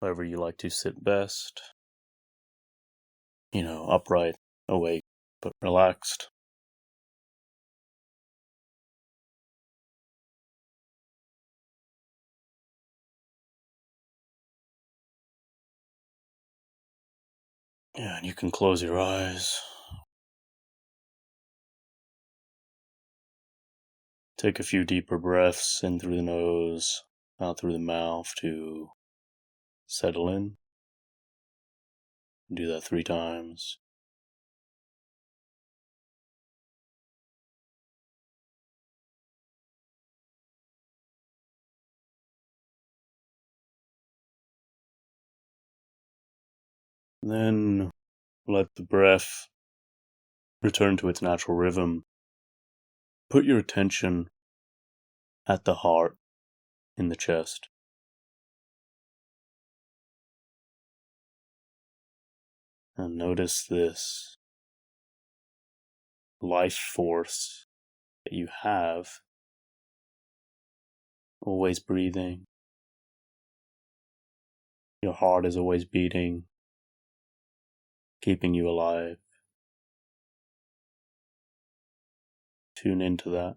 wherever you like to sit best. Upright, awake, but relaxed. Yeah, and you can close your eyes. Take a few deeper breaths in through the nose, out through the mouth to settle in. Do that 3 times. Then let the breath return to its natural rhythm. Put your attention at the heart in the chest. And notice this life force that you have, always breathing. Your heart is always beating, keeping you alive. Tune into that.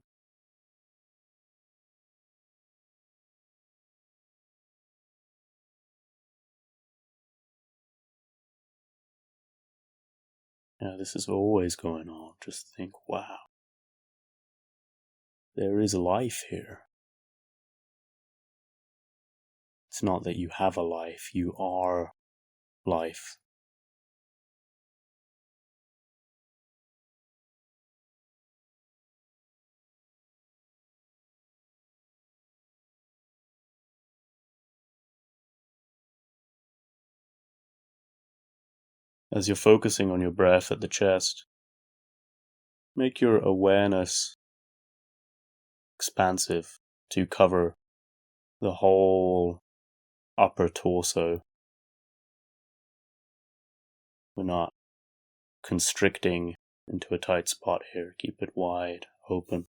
Yeah, this is always going on. Just think, wow, there is life here. It's not that you have a life, you are life. As you're focusing on your breath at the chest, make your awareness expansive to cover the whole upper torso. We're not constricting into a tight spot here. Keep it wide, open.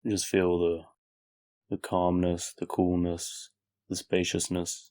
Just feel the calmness, the coolness, the spaciousness.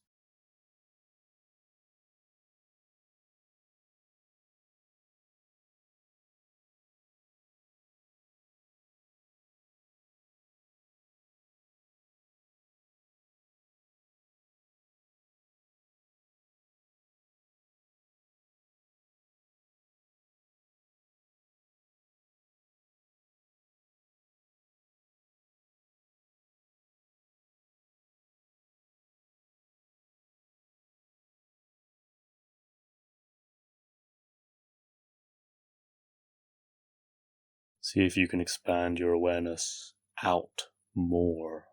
See if you can expand your awareness out more.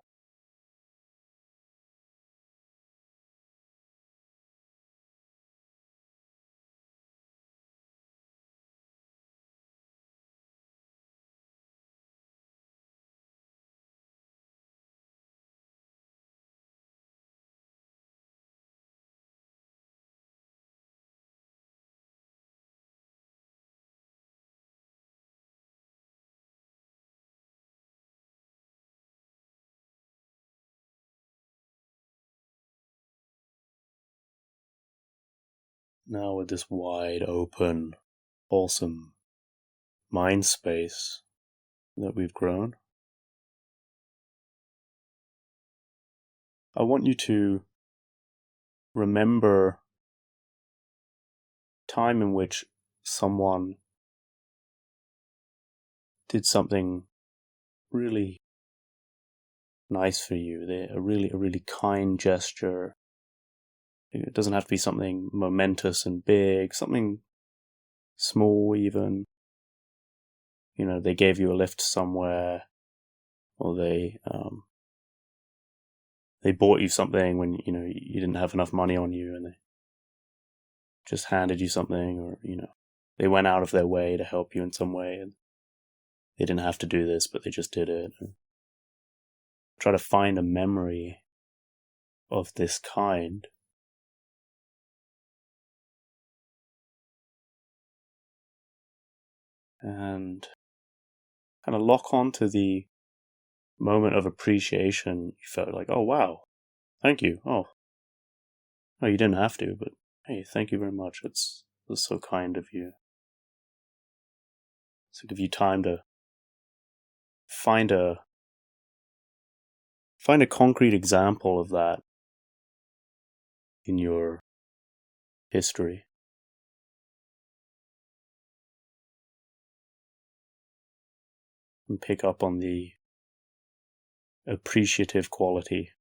Now with this wide open, awesome mind space that we've grown, I want you to remember time in which someone did something really nice for you. A really kind gesture. It doesn't have to be something momentous and big, something small even. They gave you a lift somewhere, or they bought you something when you didn't have enough money on you, and they just handed you something, or they went out of their way to help you in some way, and they didn't have to do this, but they just did it. Try to find a memory of this kind. And kind of lock onto the moment of appreciation. You felt like, oh wow, thank you. Oh, no, you didn't have to, but hey, thank you very much. It's so kind of you. So give you time to find a concrete example of that in your history. And pick up on the appreciative quality.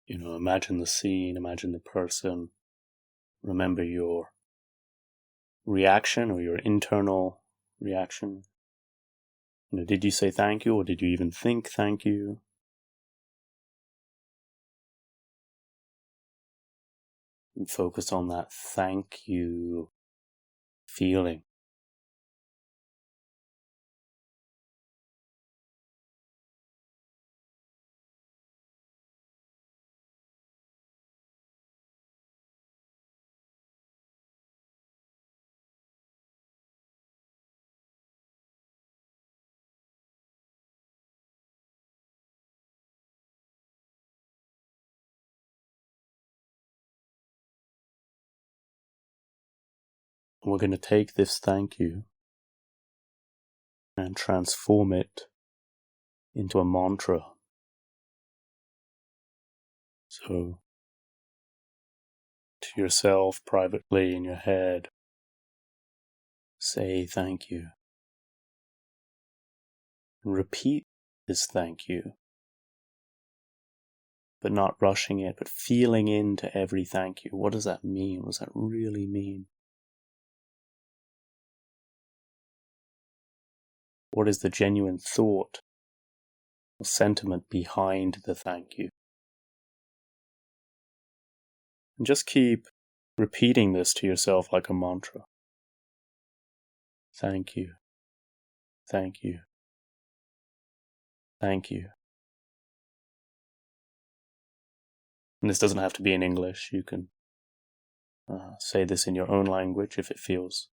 Imagine the scene, imagine the person. Remember your reaction or your internal reaction. Did you say thank you, or did you even think thank you? And focus on that thank you feeling. We're going to take this thank you and transform it into a mantra. So, to yourself privately in your head, say thank you. And repeat this thank you, but not rushing it, but feeling into every thank you. What does that mean? What does that really mean? What is the genuine thought or sentiment behind the thank you? And just keep repeating this to yourself like a mantra. Thank you. Thank you. Thank you. And this doesn't have to be in English. You can say this in your own language if it feels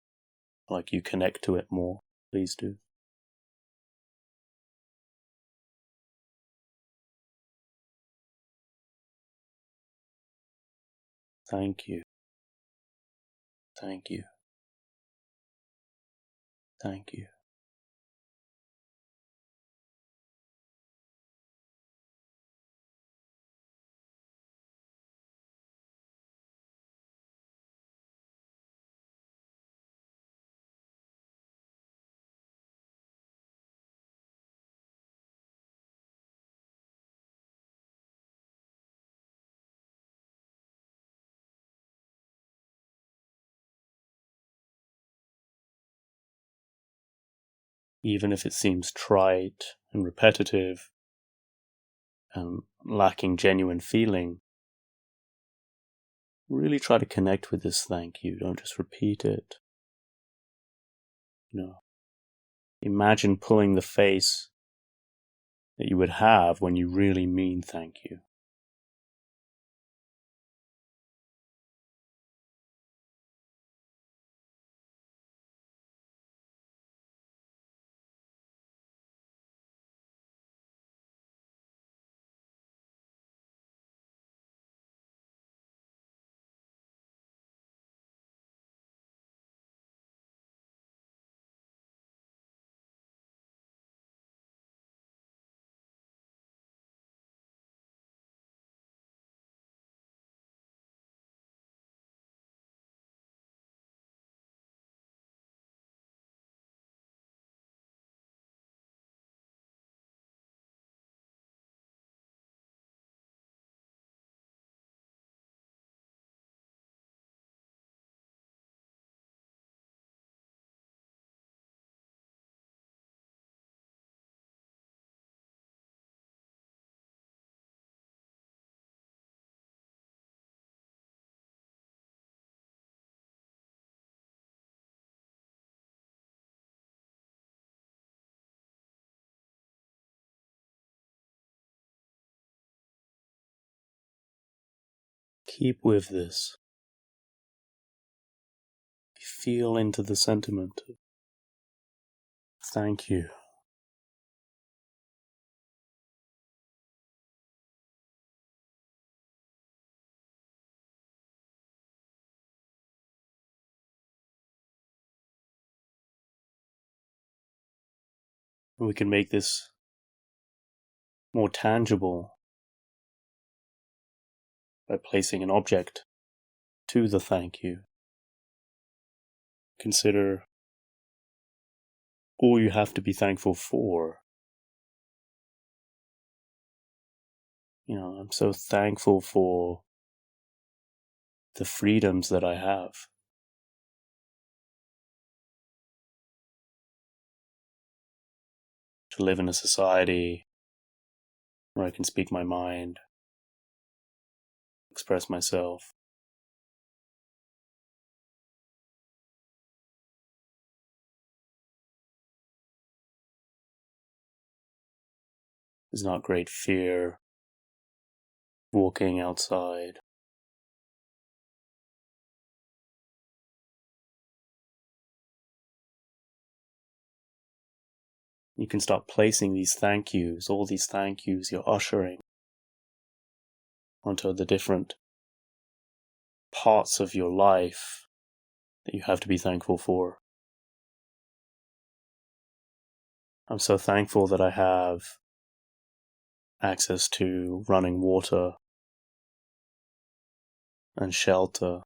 like you connect to it more. Please do. Thank you. Thank you. Thank you. Even if it seems trite and repetitive and lacking genuine feeling, really try to connect with this thank you. Don't just repeat it. Imagine pulling the face that you would have when you really mean thank you. Keep with this. Feel into the sentiment of thank you. We can make this more tangible by placing an object to the thank you. Consider all you have to be thankful for. I'm so thankful for the freedoms that I have. To live in a society where I can speak my mind, express myself. There's not great fear walking outside. You can start placing these thank yous, all these thank yous you're ushering onto the different parts of your life that you have to be thankful for. I'm so thankful that I have access to running water and shelter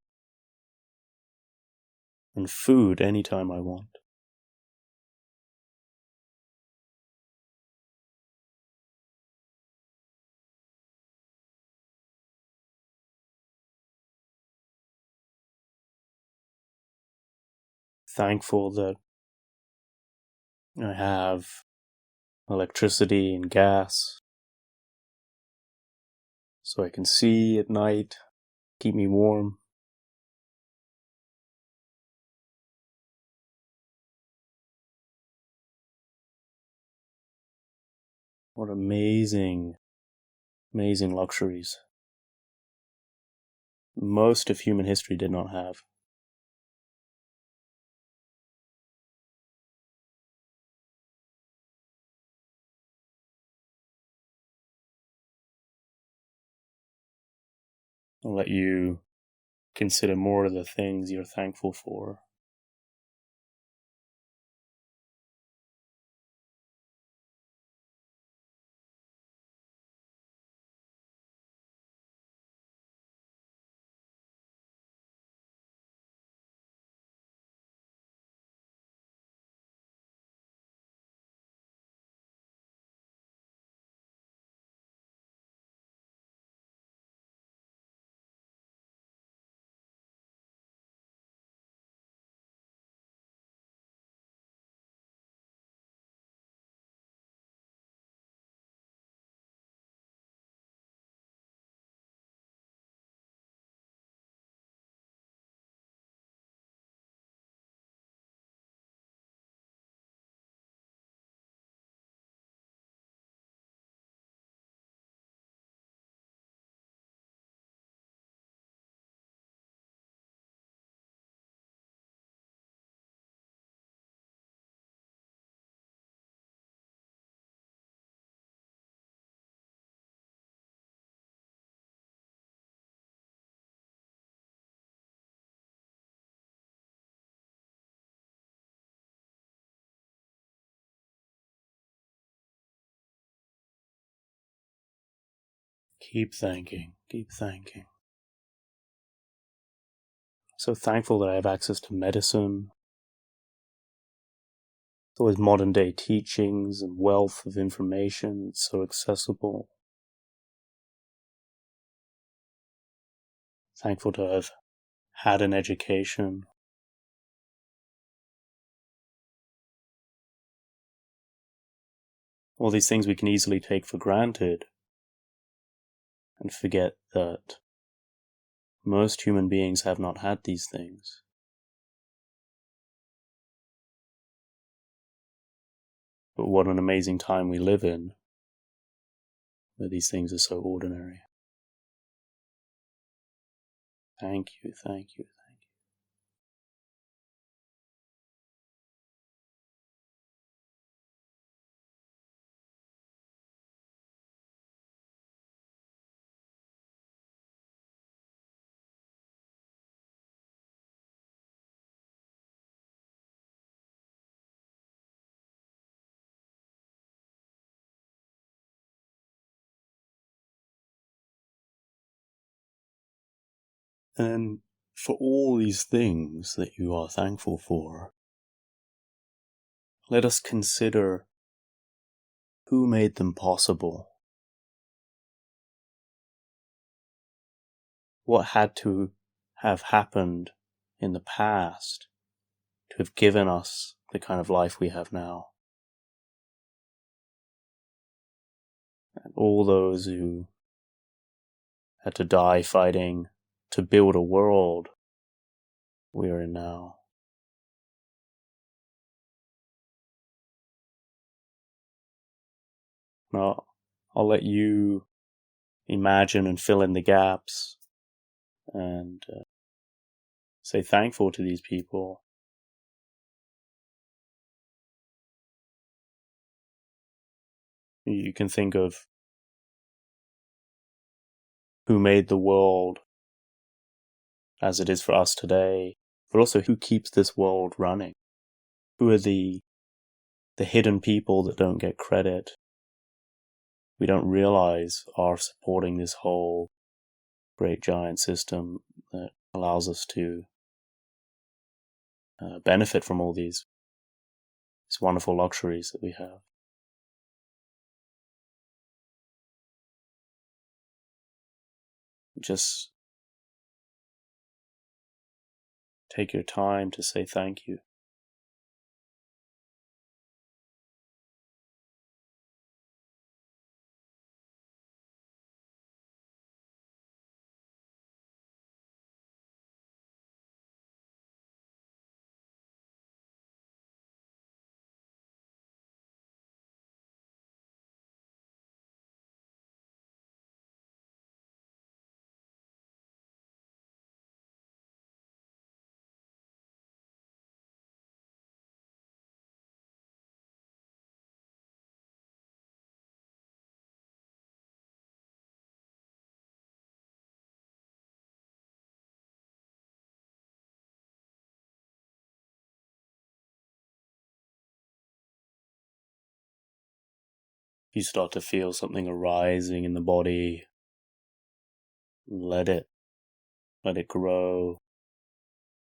and food anytime I want. Thankful that I have electricity and gas so I can see at night, keep me warm. What amazing luxuries most of human history did not have. I'll let you consider more of the things you're thankful for. Keep thanking. So thankful that I have access to medicine, all those modern day teachings and wealth of information. It's so accessible. Thankful to have had an education. All these things we can easily take for granted and forget that most human beings have not had these things. But what an amazing time we live in, where these things are so ordinary. Thank you, thank you, thank you. And for all these things that you are thankful for, let us consider who made them possible. What had to have happened in the past to have given us the kind of life we have now. And all those who had to die fighting to build a world we are in now. Now, I'll let you imagine and fill in the gaps and say thankful to these people. You can think of who made the world as it is for us today, but also who keeps this world running. Who are the hidden people that don't get credit? We don't realize are supporting this whole great giant system that allows us to benefit from all these wonderful luxuries that we have. Just take your time to say thank you. You start to feel something arising in the body. Let it grow.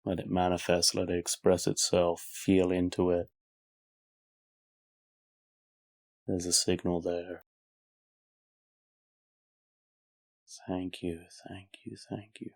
Let it manifest. Let it express itself. Feel into it. There's a signal there. Thank you, thank you, thank you.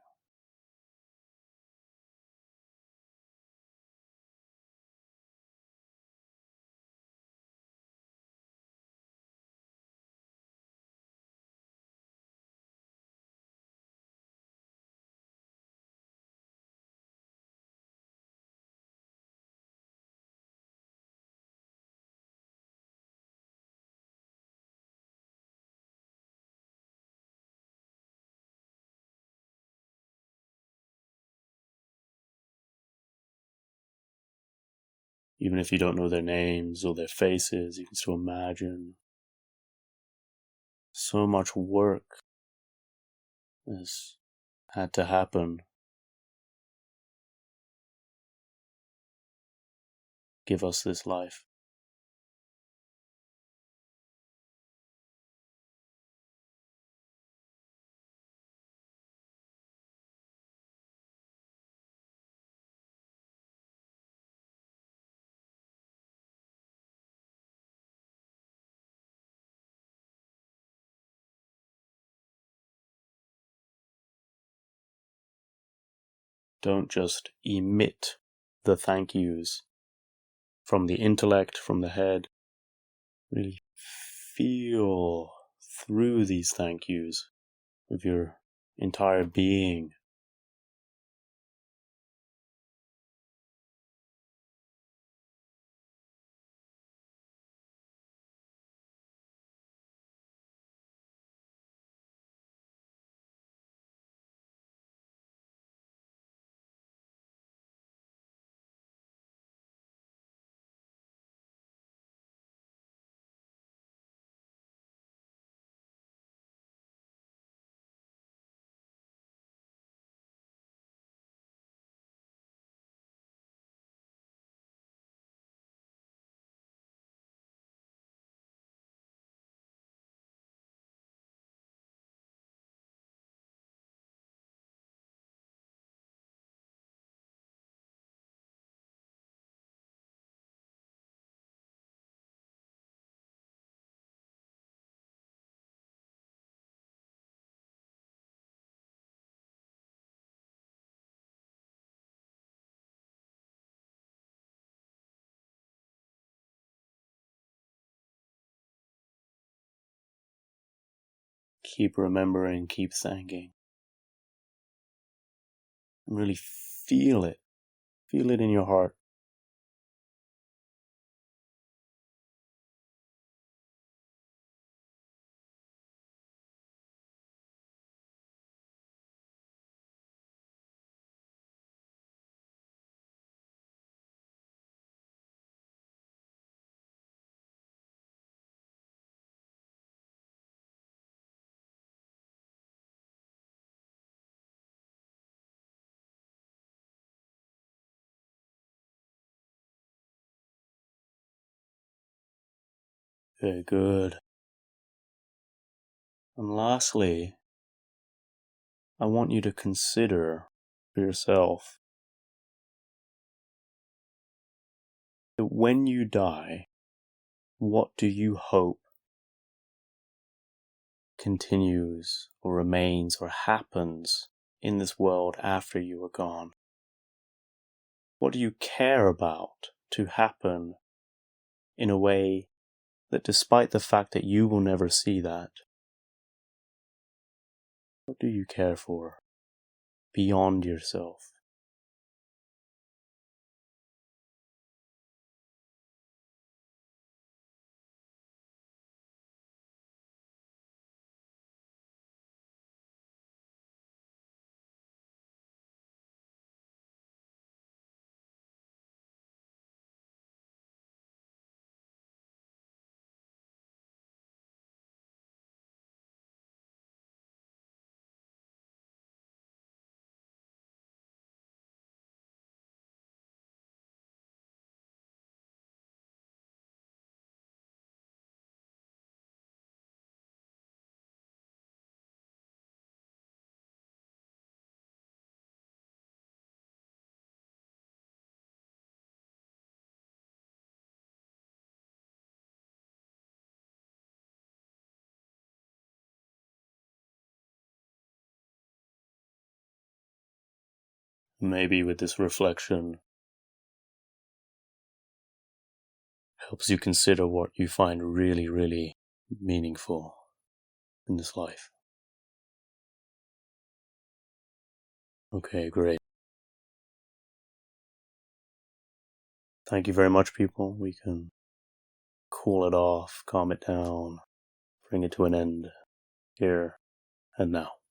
Even if you don't know their names or their faces, you can still imagine. So much work has had to happen. Give us this life. Don't just emit the thank yous from the intellect, from the head. Really feel through these thank yous with your entire being. keep remembering, keep thanking. And really feel it. Feel it in your heart. Very good. And lastly, I want you to consider for yourself that when you die, what do you hope continues or remains or happens in this world after you are gone? What do you care about to happen in a way that, despite the fact that you will never see that, what do you care for beyond yourself? Maybe with this reflection helps you consider what you find really, really meaningful in this life. Okay, great. Thank you very much, people. We can cool it off, calm it down, bring it to an end here and now.